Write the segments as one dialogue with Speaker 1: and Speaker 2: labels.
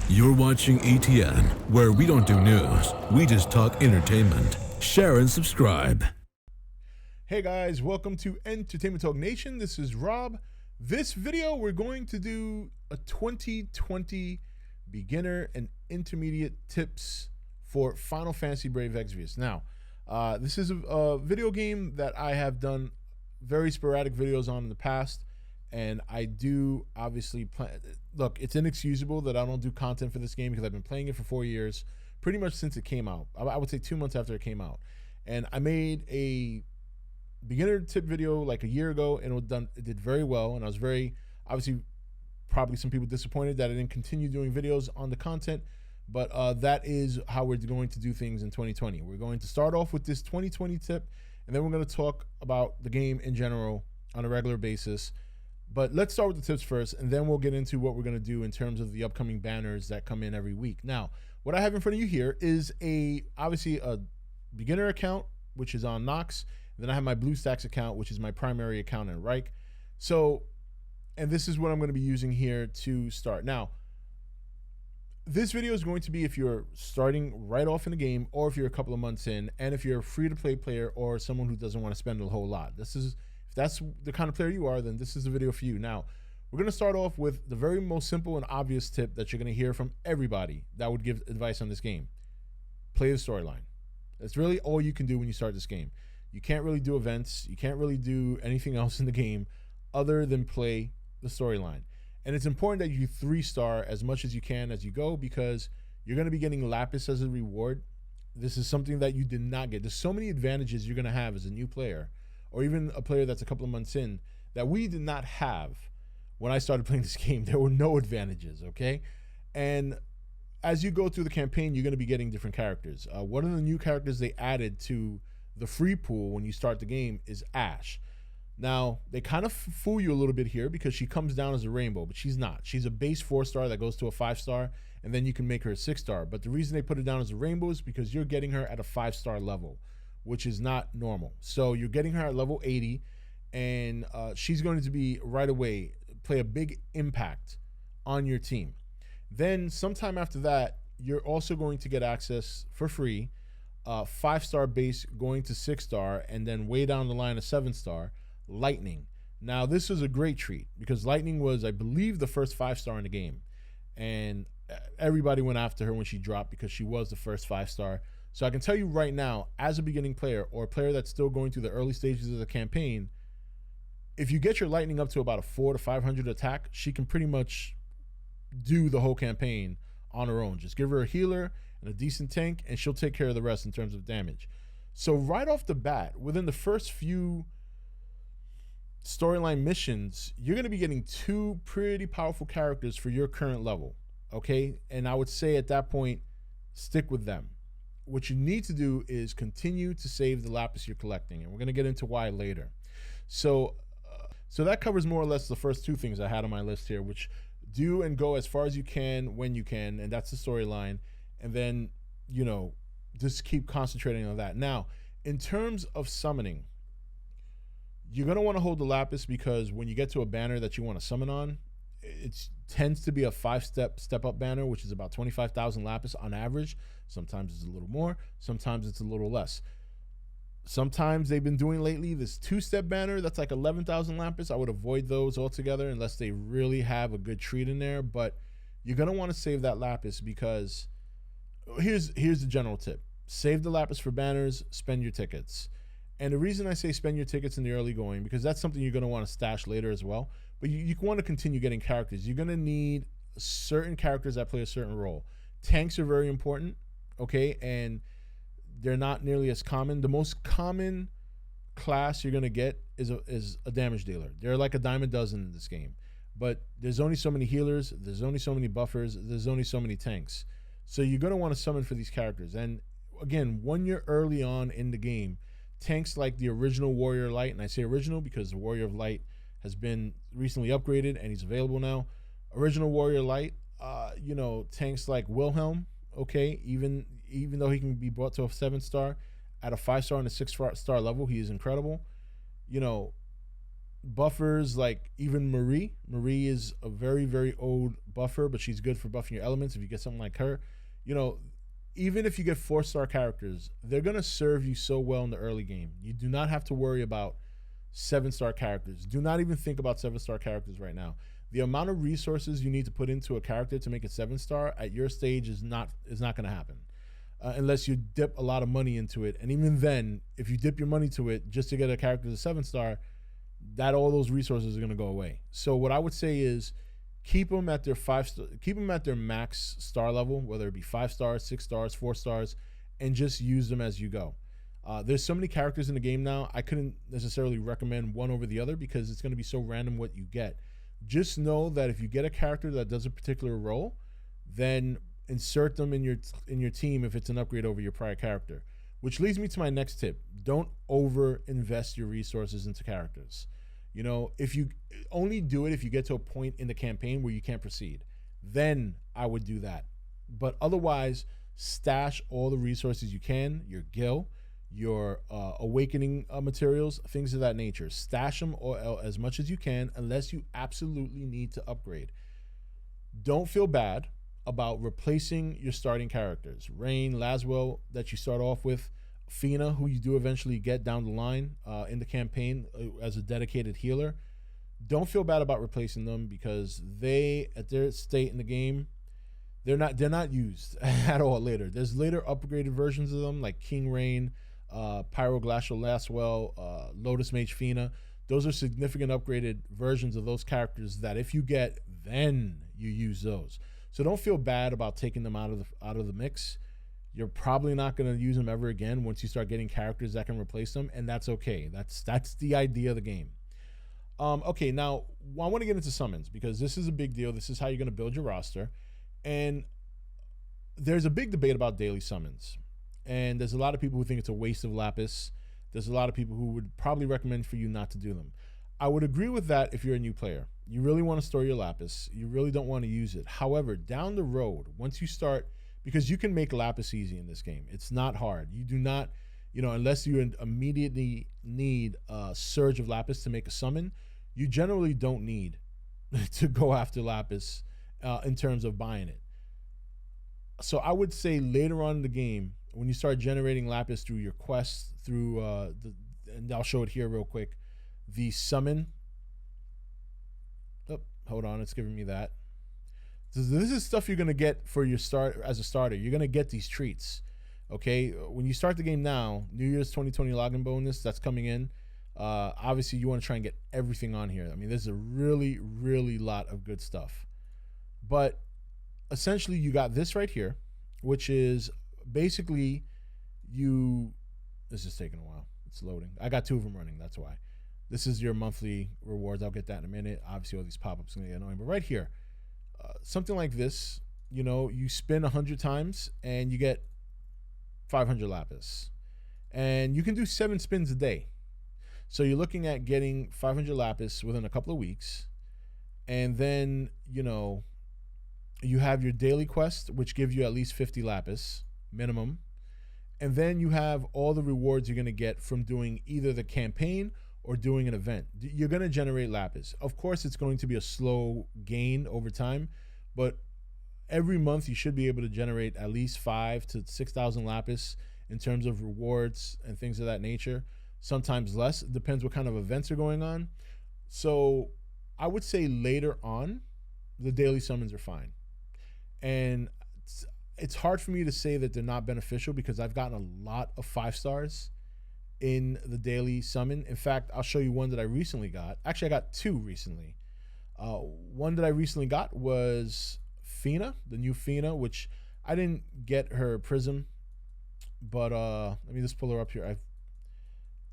Speaker 1: You're watching E.T.N, where we don't do news, we just talk entertainment. Share and subscribe.
Speaker 2: Hey guys, welcome to Entertainment Talk Nation. This is Rob. This video, we're going to do a 2020 beginner and intermediate tips for Final Fantasy Brave Exvius. Now, this is a video game that I have done very sporadic videos on in the past, and I do obviously plan. Look, it's inexcusable that I don't do content for this game because I've been playing it for 4 years, pretty much since it came out. I would say 2 months after it came out, and I made a beginner tip video like a year ago, and it did very well, and I was very, obviously, probably some people disappointed that I didn't continue doing videos on the content, but that is how we're going to do things in 2020. We're going to start off with this 2020 tip, and then we're going to talk about the game in general on a regular basis. But let's start with the tips first, and then we'll get into what we're going to do in terms of the upcoming banners that come in every week. Now, what I have in front of you here is obviously a beginner account, which is on Nox. Then I have my BlueStacks account, which is my primary account in Reich. So, and this is what I'm going to be using here to start. Now, this video is going to be if you're starting right off in the game, or if you're a couple of months in, and if you're a free-to-play player or someone who doesn't want to spend a whole lot. If that's the kind of player you are, then this is the video for you. Now, we're going to start off with the very most simple and obvious tip that you're going to hear from everybody that would give advice on this game. Play the storyline. That's really all you can do when you start this game. You can't really do events. You can't really do anything else in the game other than play the storyline. And it's important that you 3-star as much as you can as you go, because you're going to be getting Lapis as a reward. This is something that you did not get. There's so many advantages you're going to have as a new player, or even a player that's a couple of months in, that we did not have when I started playing this game. There were no advantages, okay? And as you go through the campaign, you're going to be getting different characters. One of the new characters they added to the free pool when you start the game is Ash. Now, they kind of fool you a little bit here because she comes down as a rainbow, but she's not. She's a base 4-star that goes to a 5-star, and then you can make her a 6-star. But the reason they put it down as a rainbow is because you're getting her at a 5-star level, which is not normal. So you're getting her at level 80, and she's going to be right away play a big impact on your team. Then sometime after that, you're also going to get access for free, 5-star base going to 6-star, and then way down the line a 7-star, Lightning. Now, this was a great treat because Lightning was, I believe, the first 5-star in the game, and everybody went after her when she dropped because she was the first 5-star. So I can tell you right now, as a beginning player or a player that's still going through the early stages of the campaign, if you get your Lightning up to about a 400 to 500 attack, she can pretty much do the whole campaign on her own. Just give her a healer and a decent tank, and she'll take care of the rest in terms of damage. So right off the bat, within the first few storyline missions, you're going to be getting 2 pretty powerful characters for your current level, okay? And I would say at that point, stick with them. What you need to do is continue to save the Lapis you're collecting, and we're going to get into why later. So that covers more or less the first 2 things I had on my list here, which do and go as far as you can when you can, and that's the storyline. And then, you know, just keep concentrating on that. Now, in terms of summoning, you're going to want to hold the Lapis because when you get to a banner that you want to summon on, it tends to be a 5-step up banner, which is about 25,000 Lapis on average. Sometimes it's a little more, sometimes it's a little less. Sometimes they've been doing lately this 2-step banner that's like 11,000 Lapis. I would avoid those altogether unless they really have a good treat in there. But you're going to want to save that Lapis because here's the general tip. Save the Lapis for banners, spend your tickets. And the reason I say spend your tickets in the early going, because that's something you're going to want to stash later as well. But you want to continue getting characters. You're going to need certain characters that play a certain role. Tanks are very important, okay? And they're not nearly as common. The most common class you're going to get is a damage dealer. They're like a dime a dozen in this game. But there's only so many healers. There's only so many buffers. There's only so many tanks. So you're going to want to summon for these characters. And again, when you're early on in the game, tanks like the original Warrior Light, and I say original because the Warrior of Light has been recently upgraded and he's available now. Original Warrior Light, you know, tanks like Wilhelm, okay, even though he can be brought to a 7-star, at a 5-star and a 6-star level, he is incredible. You know, buffers like even Marie. Marie is a very, very old buffer, but she's good for buffing your elements. If you get something like her, you know, even if you get 4-star characters, they're going to serve you so well in the early game. You do not have to worry about 7-star characters. Do not even think about 7-star characters right now. The amount of resources you need to put into a character to make it 7-star at your stage is not going to happen. Unless you dip a lot of money into it. And even then, if you dip your money to it just to get a character to 7-star, that all those resources are going to go away. So what I would say is keep them at their keep them at their max star level, whether it be 5 stars, 6 stars, 4 stars, and just use them as you go. There's so many characters in the game now, I couldn't necessarily recommend one over the other because it's going to be so random what you get. Just know that if you get a character that does a particular role, then insert them in your team if it's an upgrade over your prior character. Which leads me to my next tip. Don't over invest your resources into characters. You know, if you only do it if you get to a point in the campaign where you can't proceed, then I would do that. But otherwise, stash all the resources you can, your gil, your awakening materials, things of that nature. Stash them as much as you can unless you absolutely need to upgrade. Don't feel bad about replacing your starting characters. Rain, Laswell that you start off with, Fina, who you do eventually get down the line in the campaign as a dedicated healer. Don't feel bad about replacing them because they, at their state in the game, they're not used at all later. There's later upgraded versions of them like King Rain, Pyroglacial Laswell, Lotus Mage Fina. Those are significant upgraded versions of those characters that if you get, then you use those. So don't feel bad about taking them out of the mix. You're probably not going to use them ever again once you start getting characters that can replace them, and that's okay. That's the idea of the game. Okay, now I want to get into summons because this is a big deal. This is how you're going to build your roster, and there's a big debate about daily summons, and there's a lot of people who think it's a waste of lapis. There's a lot of people who would probably recommend for you not to do them. I would agree with that if you're a new player. You really want to store your lapis. You really don't want to use it. However, down the road, once you start, because you can make lapis easy in this game. It's not hard. You do not, unless you immediately need a surge of lapis to make a summon, you generally don't need to go after lapis in terms of buying it. So I would say later on in the game, when you start generating lapis through your quests, through and I'll show it here real quick, the summon. Oh, hold on, it's giving me that. This is stuff you're gonna get for your start as a starter. You're gonna get these treats. Okay, when you start the game now, New Year's 2020 login bonus that's coming in. Obviously, you want to try and get everything on here. I mean, there's a really, really lot of good stuff. But essentially, you got this right here, which is basically This is taking a while. It's loading. I got 2 of them running. That's why. This is your monthly rewards. I'll get that in a minute. Obviously, all these pop-ups are gonna get annoying. But right here, something like this, you spin 100 times and you get 500 lapis. And you can do 7 spins a day. So you're looking at getting 500 lapis within a couple of weeks. And then, you have your daily quest, which gives you at least 50 lapis minimum. And then you have all the rewards you're going to get from doing either the campaign or doing an event. You're going to generate lapis. Of course, it's going to be a slow gain over time, but every month you should be able to generate at least 5,000 to 6,000 lapis in terms of rewards and things of that nature. Sometimes less. It depends what kind of events are going on. So I would say later on, the daily summons are fine. And it's hard for me to say that they're not beneficial because I've gotten a lot of 5 stars in the daily summon. In fact, I'll show you one that I recently got. Actually, I got 2 recently. One that I recently got was Fina, the new Fina, which I didn't get her prism, but let me just pull her up here. I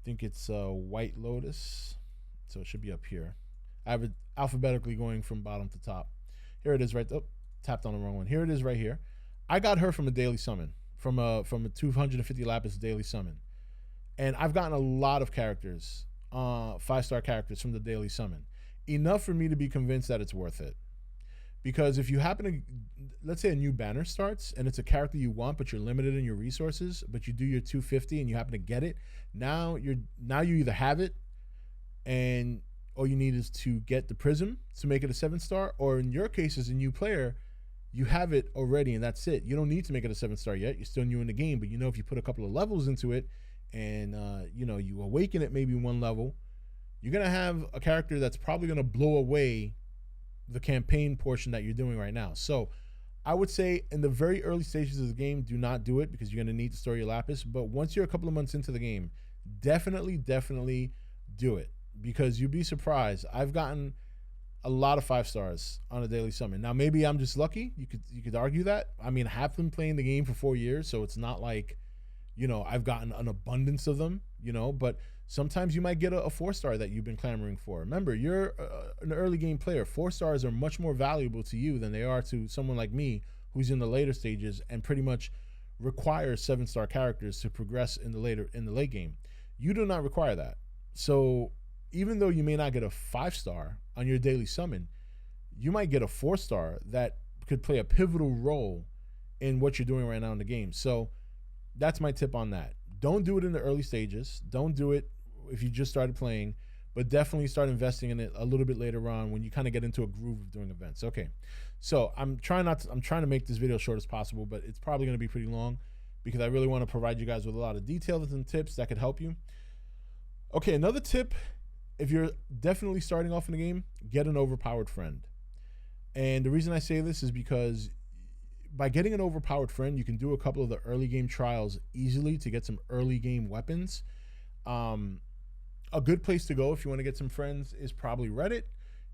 Speaker 2: think it's White Lotus, so it should be up here. I have it alphabetically going from bottom to top. Here it is right. Oh, tapped on the wrong one. Here it is right here. I got her from a daily summon, from a 250 lapis daily summon. And I've gotten a lot of characters, 5-star characters from the daily summon. Enough for me to be convinced that it's worth it. Because if you happen to, let's say a new banner starts and it's a character you want, but you're limited in your resources, but you do your 250 and you happen to get it, now you either have it and all you need is to get the prism to make it a 7-star, or in your case as a new player, you have it already and that's it. You don't need to make it a 7-star yet. You're still new in the game, but if you put a couple of levels into it and you awaken it maybe one level, you're gonna have a character that's probably gonna blow away the campaign portion that you're doing right now. So I would say in the very early stages of the game, do not do it because you're gonna need to store your lapis. But once you're a couple of months into the game, definitely do it, because you'd be surprised. I've gotten a lot of 5-stars on a daily summon. Now maybe I'm just lucky. You could argue that. I mean, I have been playing the game for 4 years, so it's not like I've gotten an abundance of them. But sometimes you might get a 4-star that you've been clamoring for. Remember, you're an early game player. 4-stars are much more valuable to you than they are to someone like me who's in the later stages and pretty much requires 7-star characters to progress in the late game. You do not require that. So even though you may not get a 5-star on your daily summon, you might get a 4-star that could play a pivotal role in what you're doing right now in the game. So that's my tip on that. Don't do it in the early stages. Don't do it if you just started playing, but definitely start investing in it a little bit later on when you kind of get into a groove of doing events. Okay, so I'm trying to make this video short as possible, but it's probably going to be pretty long because I really want to provide you guys with a lot of details and tips that could help you. Okay, another tip, if you're definitely starting off in the game, get an overpowered friend. And the reason I say this is because by getting an overpowered friend, you can do a couple of the early game trials easily to get some early game weapons. A good place to go if you want to get some friends is probably Reddit.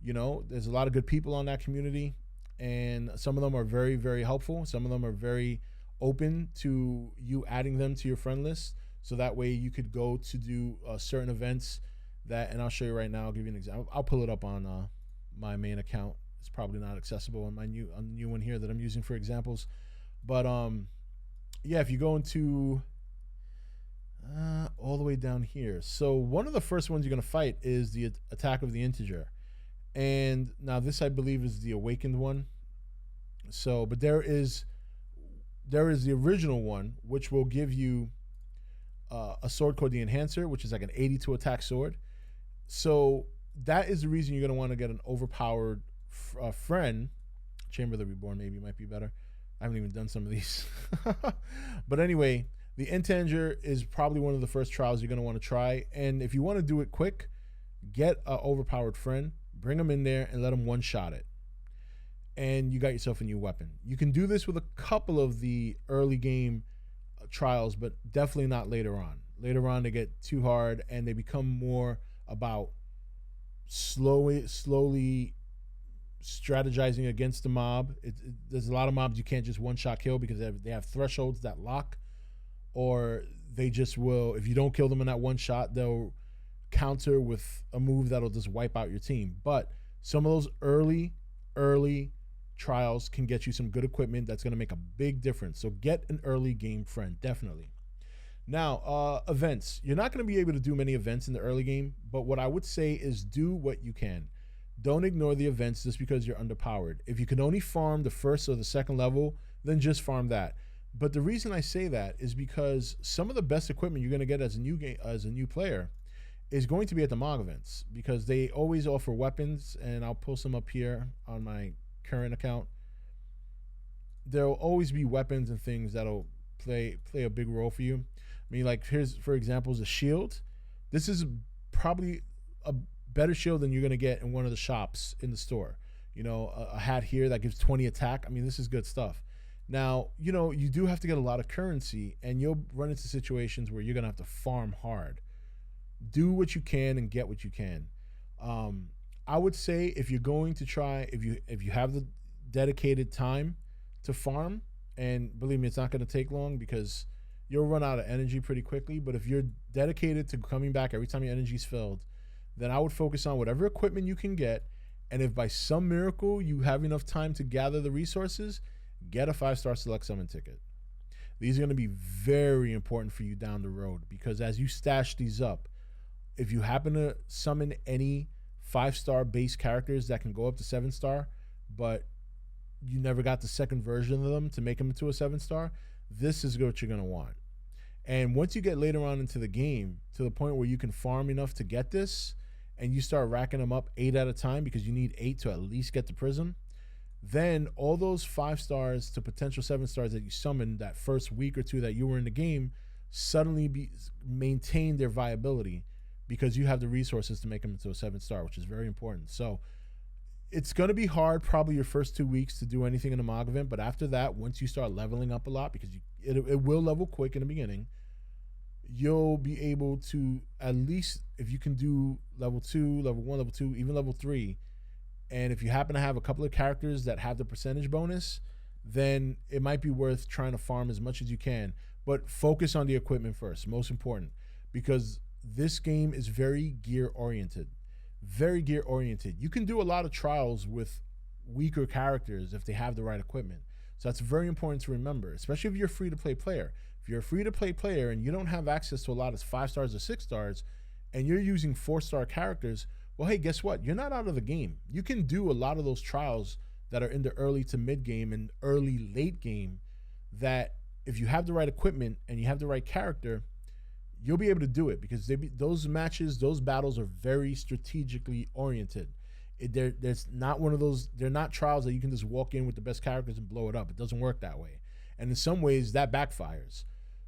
Speaker 2: There's a lot of good people on that community, and some of them are very, very helpful. Some of them are very open to you adding them to your friend list, so that way you could go to do certain events and I'll show you right now. I'll give you an example. I'll pull it up on my main account. It's probably not accessible on my new one here that I'm using for examples. But yeah, if you go into all the way down here, so one of the first ones you're going to fight is the attack of the integer. And now this, I believe, is the awakened one. So, but there is the original one, which will give you a sword called the Enhancer, which is like an 82 attack sword. So that is the reason you're going to want to get an overpowered friend. Chamber of the Reborn maybe might be better. I haven't even done some of these. But anyway, the Intenger is probably one of the first trials you're going to want to try. And if you want to do it quick, get an overpowered friend, bring them in there and let them one-shot it. And you got yourself a new weapon. You can do this with a couple of the early game trials, but definitely not later on. Later on, they get too hard and they become more about slowly strategizing against the mob. There's a lot of mobs you can't just one-shot kill because they have thresholds that lock, or they just will, if you don't kill them in that one shot, they'll counter with a move that'll just wipe out your team. But some of those early trials can get you some good equipment that's going to make a big difference. So get an early game friend, definitely. Now, events. You're not going to be able to do many events in the early game, but what I would say is do what you can. Don't ignore the events just because you're underpowered. If you can only farm the first or the second level, then just farm that. But the reason I say that is because some of the best equipment you're going to get as a new player is going to be at the MOG events, because they always offer weapons, and I'll post them up here on my current account. There'll always be weapons and things that'll play a big role for you. I mean, like, here's, for example, a shield. This is probably a better shield than you're going to get in one of the shops in the store. A hat here that gives 20 attack. I mean, this is good stuff. Now, you do have to get a lot of currency, and you'll run into situations where you're going to have to farm hard. Do what you can and get what you can. I would say if you're going to try, if you have the dedicated time to farm, and believe me, it's not going to take long because you'll run out of energy pretty quickly. But if you're dedicated to coming back every time your energy's filled, then I would focus on whatever equipment you can get. And if by some miracle you have enough time to gather the resources, get a 5-star select summon ticket. These are going to be very important for you down the road, because as you stash these up, if you happen to summon any 5-star base characters that can go up to 7-star, but you never got the second version of them to make them into a 7-star, this is what you're going to want. And once you get later on into the game to the point where you can farm enough to get this, and you start racking them up 8 at a time because you need 8 to at least get the prism, then all those 5 stars to potential 7 stars that you summoned that first week or two that you were in the game suddenly maintain their viability because you have the resources to make them into a 7-star, which is very important. So it's going to be hard probably your first 2 weeks to do anything in the MOG event, but after that, once you start leveling up a lot, because it will level quick in the beginning, you'll be able to, at least if you can do level 2, level 1, level 2, even level 3, and if you happen to have a couple of characters that have the percentage bonus, then it might be worth trying to farm as much as you can, but focus on the equipment first, most important, because this game is very gear oriented. Very gear oriented. You can do a lot of trials with weaker characters if they have the right equipment. So that's very important to remember, especially if you're a free-to-play player. If you're a free-to-play player and you don't have access to a lot of 5 stars or 6 stars, and you're using 4-star characters, well, hey, guess what? You're not out of the game. You can do a lot of those trials that are in the early to mid game and early late game that if you have the right equipment and you have the right character, you'll be able to do it because those matches, those battles are very strategically oriented. There's not one of those, they're not trials that you can just walk in with the best characters and blow it up. It doesn't work that way. And in some ways that backfires.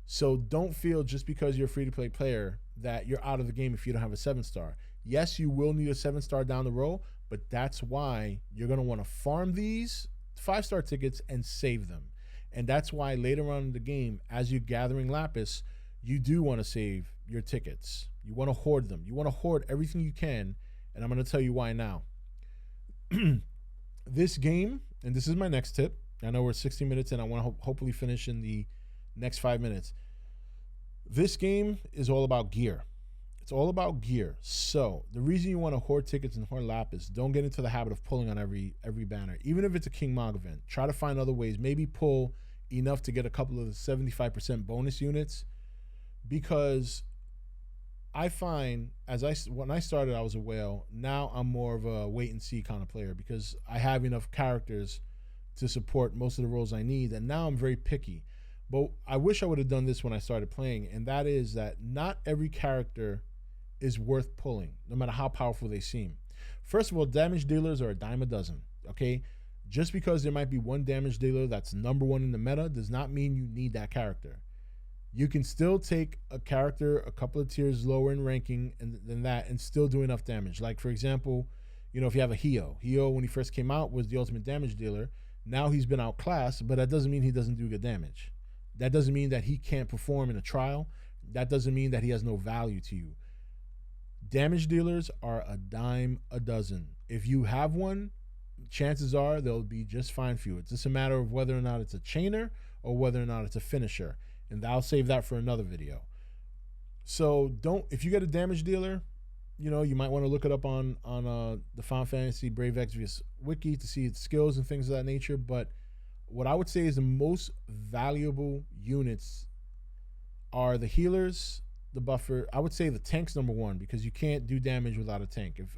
Speaker 2: So don't feel just because you're a free-to-play player that you're out of the game if you don't have a 7-star. Yes, you will need a 7-star down the road, but that's why you're going to want to farm these 5-star tickets and save them. And that's why later on in the game, as you're gathering Lapis, you do want to save your tickets. You want to hoard them. You want to hoard everything you can, and I'm going to tell you why now. This game, and this is my next tip. I know we're 60 minutes in. I want to hopefully finish in the next 5 minutes. This game is all about gear. It's all about gear. So the reason you want to hoard tickets and hoard Lapis, don't get into the habit of pulling on every banner. Even if it's a King Mog event, try to find other ways. Maybe pull enough to get a couple of the 75% bonus units, because I find when I started, I was a whale. Now I'm more of a wait and see kind of player because I have enough characters to support most of the roles I need, and now I'm very picky. But I wish I would have done this when I started playing, and that is that not every character is worth pulling, no matter how powerful they seem. First of all, damage dealers are a dime a dozen, okay? Just because there might be one damage dealer that's number 1 in the meta does not mean you need that character. You can still take a character a couple of tiers lower in ranking than that and still do enough damage. Like, for example, you know, if you have a Hio, when he first came out, was the ultimate damage dealer. Now he's been outclassed, but that doesn't mean he doesn't do good damage. That doesn't mean that he can't perform in a trial. That doesn't mean that he has no value to you. Damage dealers are a dime a dozen. If you have one, chances are they'll be just fine for you. It's just a matter of whether or not it's a chainer or whether or not it's a finisher. And I'll save that for another video. So if you get a damage dealer, you know, you might want to look it up on the Fantasy Brave Exvius wiki to see its skills and things of that nature. But what I would say is the most valuable units are the healers, the buffer. I would say the tank's number 1 because you can't do damage without a tank. If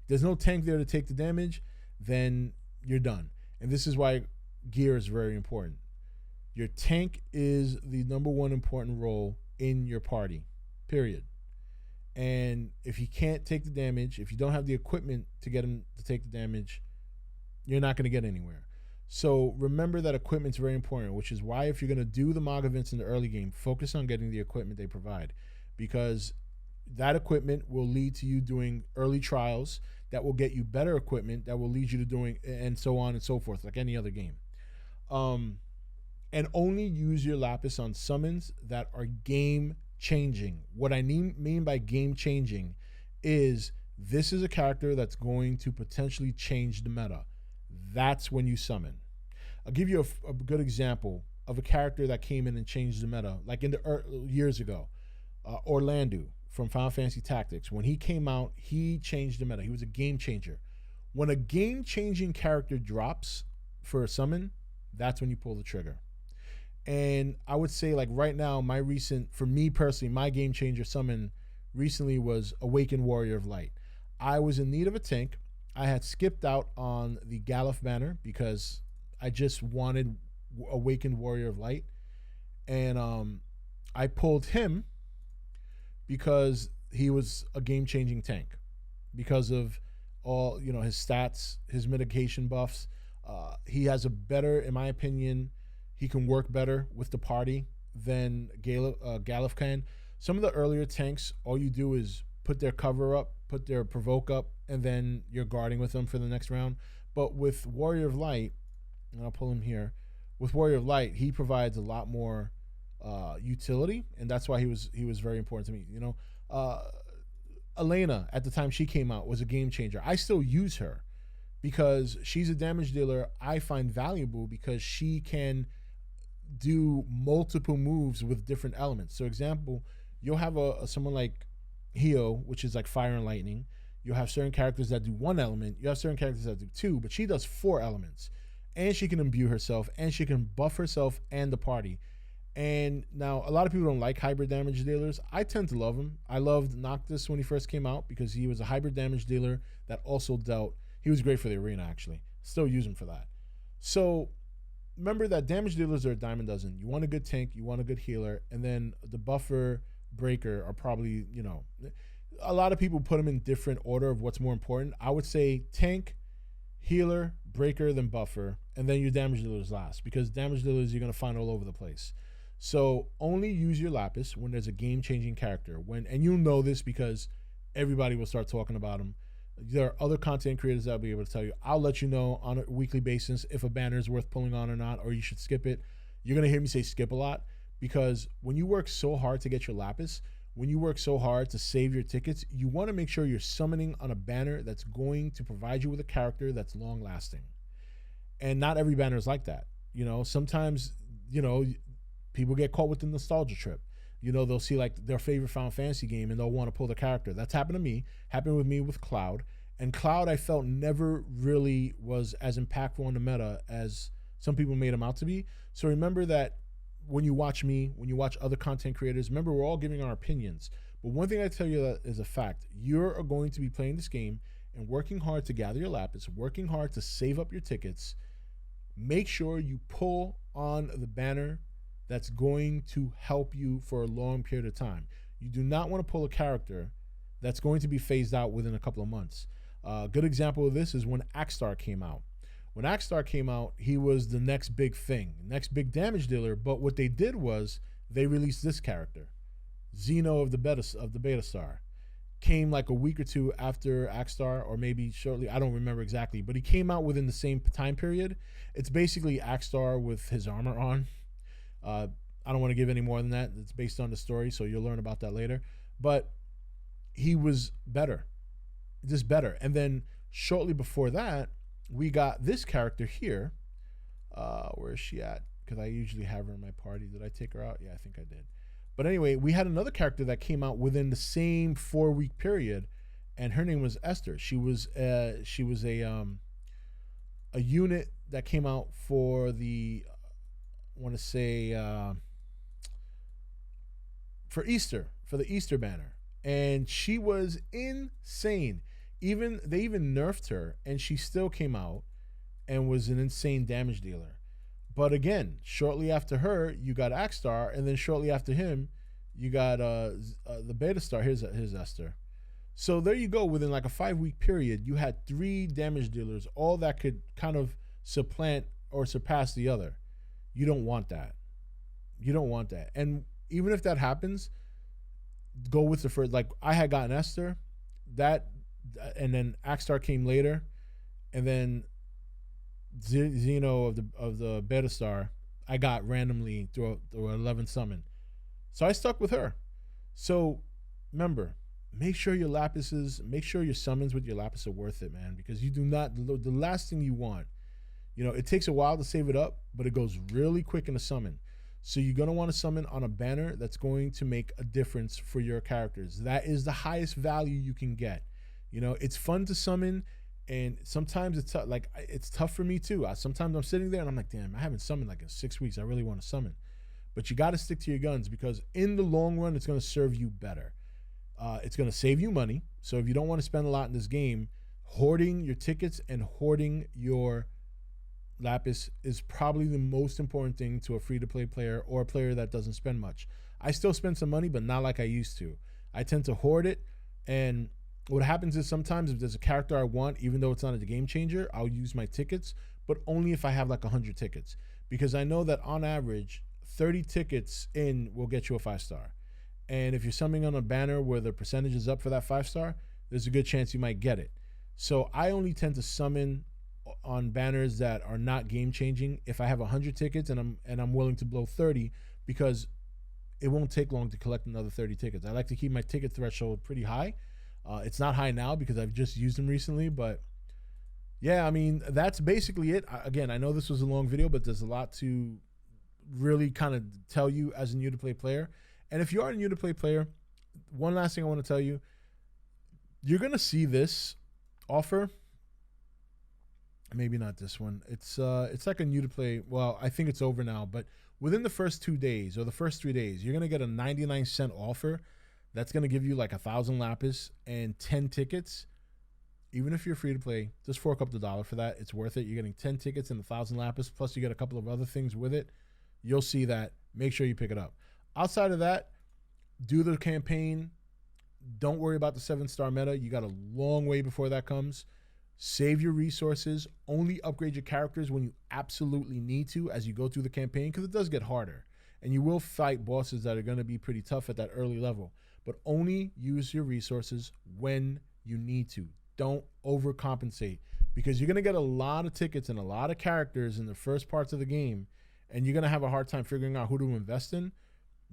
Speaker 2: there's no tank there to take the damage, then you're done. And this is why gear is very important. Your tank is the number 1 important role in your party, period. And if he can't take the damage, if you don't have the equipment to get him to take the damage, you're not going to get anywhere. So remember that equipment's very important, which is why if you're going to do the MOG events in the early game, focus on getting the equipment they provide, because that equipment will lead to you doing early trials that will get you better equipment that will lead you to doing, and so on and so forth, like any other game. And only use your Lapis on summons that are game changing. What I mean by game changing is this is a character that's going to potentially change the meta. That's when you summon. I'll give you a good example of a character that came in and changed the meta, like in the years ago. Orlando from Final Fantasy Tactics. When he came out, he changed the meta. He was a game changer. When a game-changing character drops for a summon, that's when you pull the trigger. And I would say, like right now, for me personally, my game changer summon recently was Awakened Warrior of Light. I was in need of a tank. I had skipped out on the Galuf banner because I just wanted Awakened Warrior of Light. And I pulled him because he was a game-changing tank. because of all, his stats, his mitigation buffs. He has a better, in my opinion, he can work better with the party than Galuf can. Some of the earlier tanks, all you do is put their cover up, put their provoke up, and then you're guarding with them for the next round. But with Warrior of Light, and I'll pull him here, with Warrior of Light, he provides a lot more utility, and that's why he was very important to me. Elena, at the time she came out, was a game changer. I still use her because she's a damage dealer I find valuable because she can do multiple moves with different elements. So example, you'll have someone like Hio, which is like fire and lightning. You'll have certain characters that do one element. You have certain characters that do two, but she does 4 elements. And she can imbue herself, and she can buff herself and the party. And now a lot of people don't like hybrid damage dealers. I tend to love him. I loved Noctis when he first came out because he was a hybrid damage dealer that also dealt. He was great for the arena, actually. Still use him for that. So remember that damage dealers are a dime a dozen. You want a good tank, you want a good healer, and then the buffer, breaker are probably, a lot of people put them in different order of what's more important. I would say tank, healer, breaker, then buffer, and then your damage dealers last, because damage dealers you're going to find all over the place. So only use your Lapis when there's a game-changing character. And you'll know this because everybody will start talking about him. There are other content creators that'll be able to tell you. I'll let you know on a weekly basis if a banner is worth pulling on or not, or you should skip it. You're going to hear me say skip a lot because when you work so hard to get your Lapis, when you work so hard to save your tickets, you want to make sure you're summoning on a banner that's going to provide you with a character that's long-lasting. And not every banner is like that. Sometimes, people get caught with the nostalgia trip. They'll see like their favorite Final Fantasy game and they'll want to pull the character. That's happened to me. Happened with me with Cloud. And Cloud, I felt, never really was as impactful on the meta as some people made him out to be. So remember that when you watch me, when you watch other content creators, remember we're all giving our opinions. But one thing I tell you that is a fact. You're going to be playing this game and working hard to gather your Lapis, working hard to save up your tickets. Make sure you pull on the banner that's going to help you for a long period of time. You do not want to pull a character that's going to be phased out within a couple of months. A good example of this is when Axstar came out. When Axstar came out, he was the next big thing, next big damage dealer, but what they did was they released this character, Xeno of the Beta Star. Came like a week or two after Axstar, or maybe shortly, I don't remember exactly, but he came out within the same time period. It's basically Axstar with his armor on. I don't want to give any more than that. It's based on the story, so you'll learn about that later. But he was better, just better. And then shortly before that, we got this character here. Where is she at? Because I usually have her in my party. Did I take her out? Yeah, I think I did. But anyway, we had another character that came out within the same 4-week period, and her name was Esther. She was a unit that came out for the, I want to say, for Easter, for the Easter banner, and she was insane. They even nerfed her, and she still came out and was an insane damage dealer. But again, shortly after her, you got Axstar, and then shortly after him, you got the Beta Star. Here's Esther. So there you go. Within like a 5-week period, you had 3 damage dealers, all that could kind of supplant or surpass the other. You don't want that. You don't want that. And even if that happens, go with the first. Like I had gotten Esther, and then Axstar came later, and then Xeno of the Beta Star I got randomly through 11 summon. So I stuck with her. So remember, make sure your Lapises, make sure your summons with your Lapis are worth it, man, because you do not, the last thing you want, it takes a while to save it up, but it goes really quick in a summon. So you're going to want to summon on a banner that's going to make a difference for your characters. That is the highest value you can get. It's fun to summon. And sometimes it's tough. Like it's tough for me too. Sometimes I'm sitting there and I'm like, damn, I haven't summoned like in 6 weeks. I really want to summon, but you got to stick to your guns because in the long run, it's going to serve you better. It's going to save you money. So if you don't want to spend a lot in this game, hoarding your tickets and hoarding your Lapis is probably the most important thing to a free-to-play player or a player that doesn't spend much. I still spend some money, but not like I used to. I tend to hoard it, and what happens is sometimes if there's a character I want, even though it's not a game changer, I'll use my tickets, but only if I have like 100 tickets, because I know that on average 30 tickets in will get you a 5-star. And if you're summoning on a banner where the percentage is up for that 5-star, there's a good chance you might get it. So I only tend to summon on banners that are not game changing if I have 100 tickets and I'm willing to blow 30, because it won't take long to collect another 30 tickets. I like to keep my ticket threshold pretty high. It's not high now because I've just used them recently, but yeah, I mean, that's basically it. Again, I know this was a long video, but there's a lot to really kind of tell you as a new to play player. And if you are a new to play player, one last thing I want to tell you, you're going to see this offer. Maybe not this one. It's like a new to play. Well, I think it's over now, but within the first 2 days or the first 3 days, you're going to get a 99-cent offer. That's going to give you like 1,000 lapis and 10 tickets. Even if you're free to play, just fork up the $1 for that. It's worth it. You're getting 10 tickets and 1,000 lapis, plus you get a couple of other things with it. You'll see that. Make sure you pick it up. Outside of that, do the campaign. Don't worry about the 7-star meta. You got a long way before that comes. Save your resources. Only upgrade your characters when you absolutely need to as you go through the campaign, because it does get harder. And you will fight bosses that are going to be pretty tough at that early level. But only use your resources when you need to. Don't overcompensate, because you're going to get a lot of tickets and a lot of characters in the first parts of the game, and you're going to have a hard time figuring out who to invest in.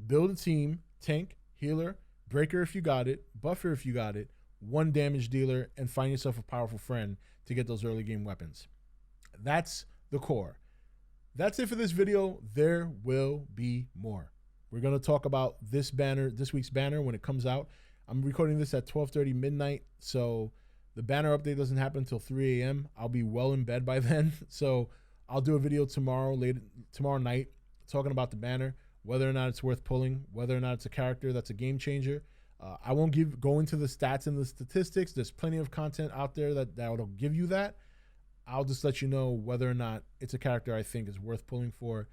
Speaker 2: Build a team, tank, healer, breaker if you got it, buffer if you got it, 1 damage dealer, and find yourself a powerful friend to get those early game weapons. That's the core. That's it for this video. There will be more. We're going to talk about this week's banner when it comes out. I'm recording this at 12:30 midnight, so the banner update doesn't happen until 3 a.m. I'll be well in bed by then, so I'll do a video tomorrow night talking about the banner, whether or not it's worth pulling, whether or not it's a character that's a game changer. I won't go into the stats and the statistics. There's plenty of content out there that will give you that. I'll just let you know whether or not it's a character I think is worth pulling for,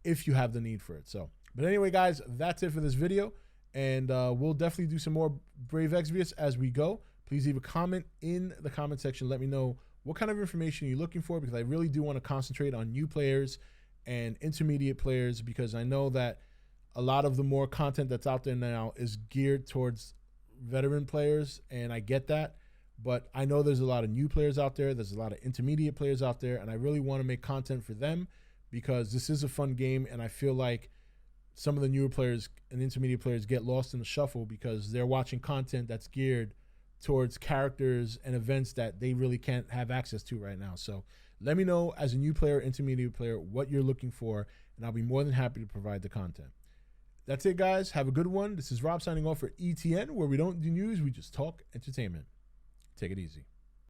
Speaker 2: if you have the need for it. But anyway, guys, that's it for this video, and we'll definitely do some more Brave Exvius as we go. Please leave a comment in the comment section. Let me know what kind of information you're looking for, because I really do want to concentrate on new players and intermediate players, because I know that a lot of the more content that's out there now is geared towards veteran players, and I get that, but I know there's a lot of new players out there. There's a lot of intermediate players out there, and I really want to make content for them, because this is a fun game, and I feel like some of the newer players and intermediate players get lost in the shuffle because they're watching content that's geared towards characters and events that they really can't have access to right now. So let me know as a new player, intermediate player, what you're looking for, and I'll be more than happy to provide the content. That's it, guys. Have a good one. This is Rob signing off for E.T.N, where we don't do news, we just talk entertainment. Take it easy.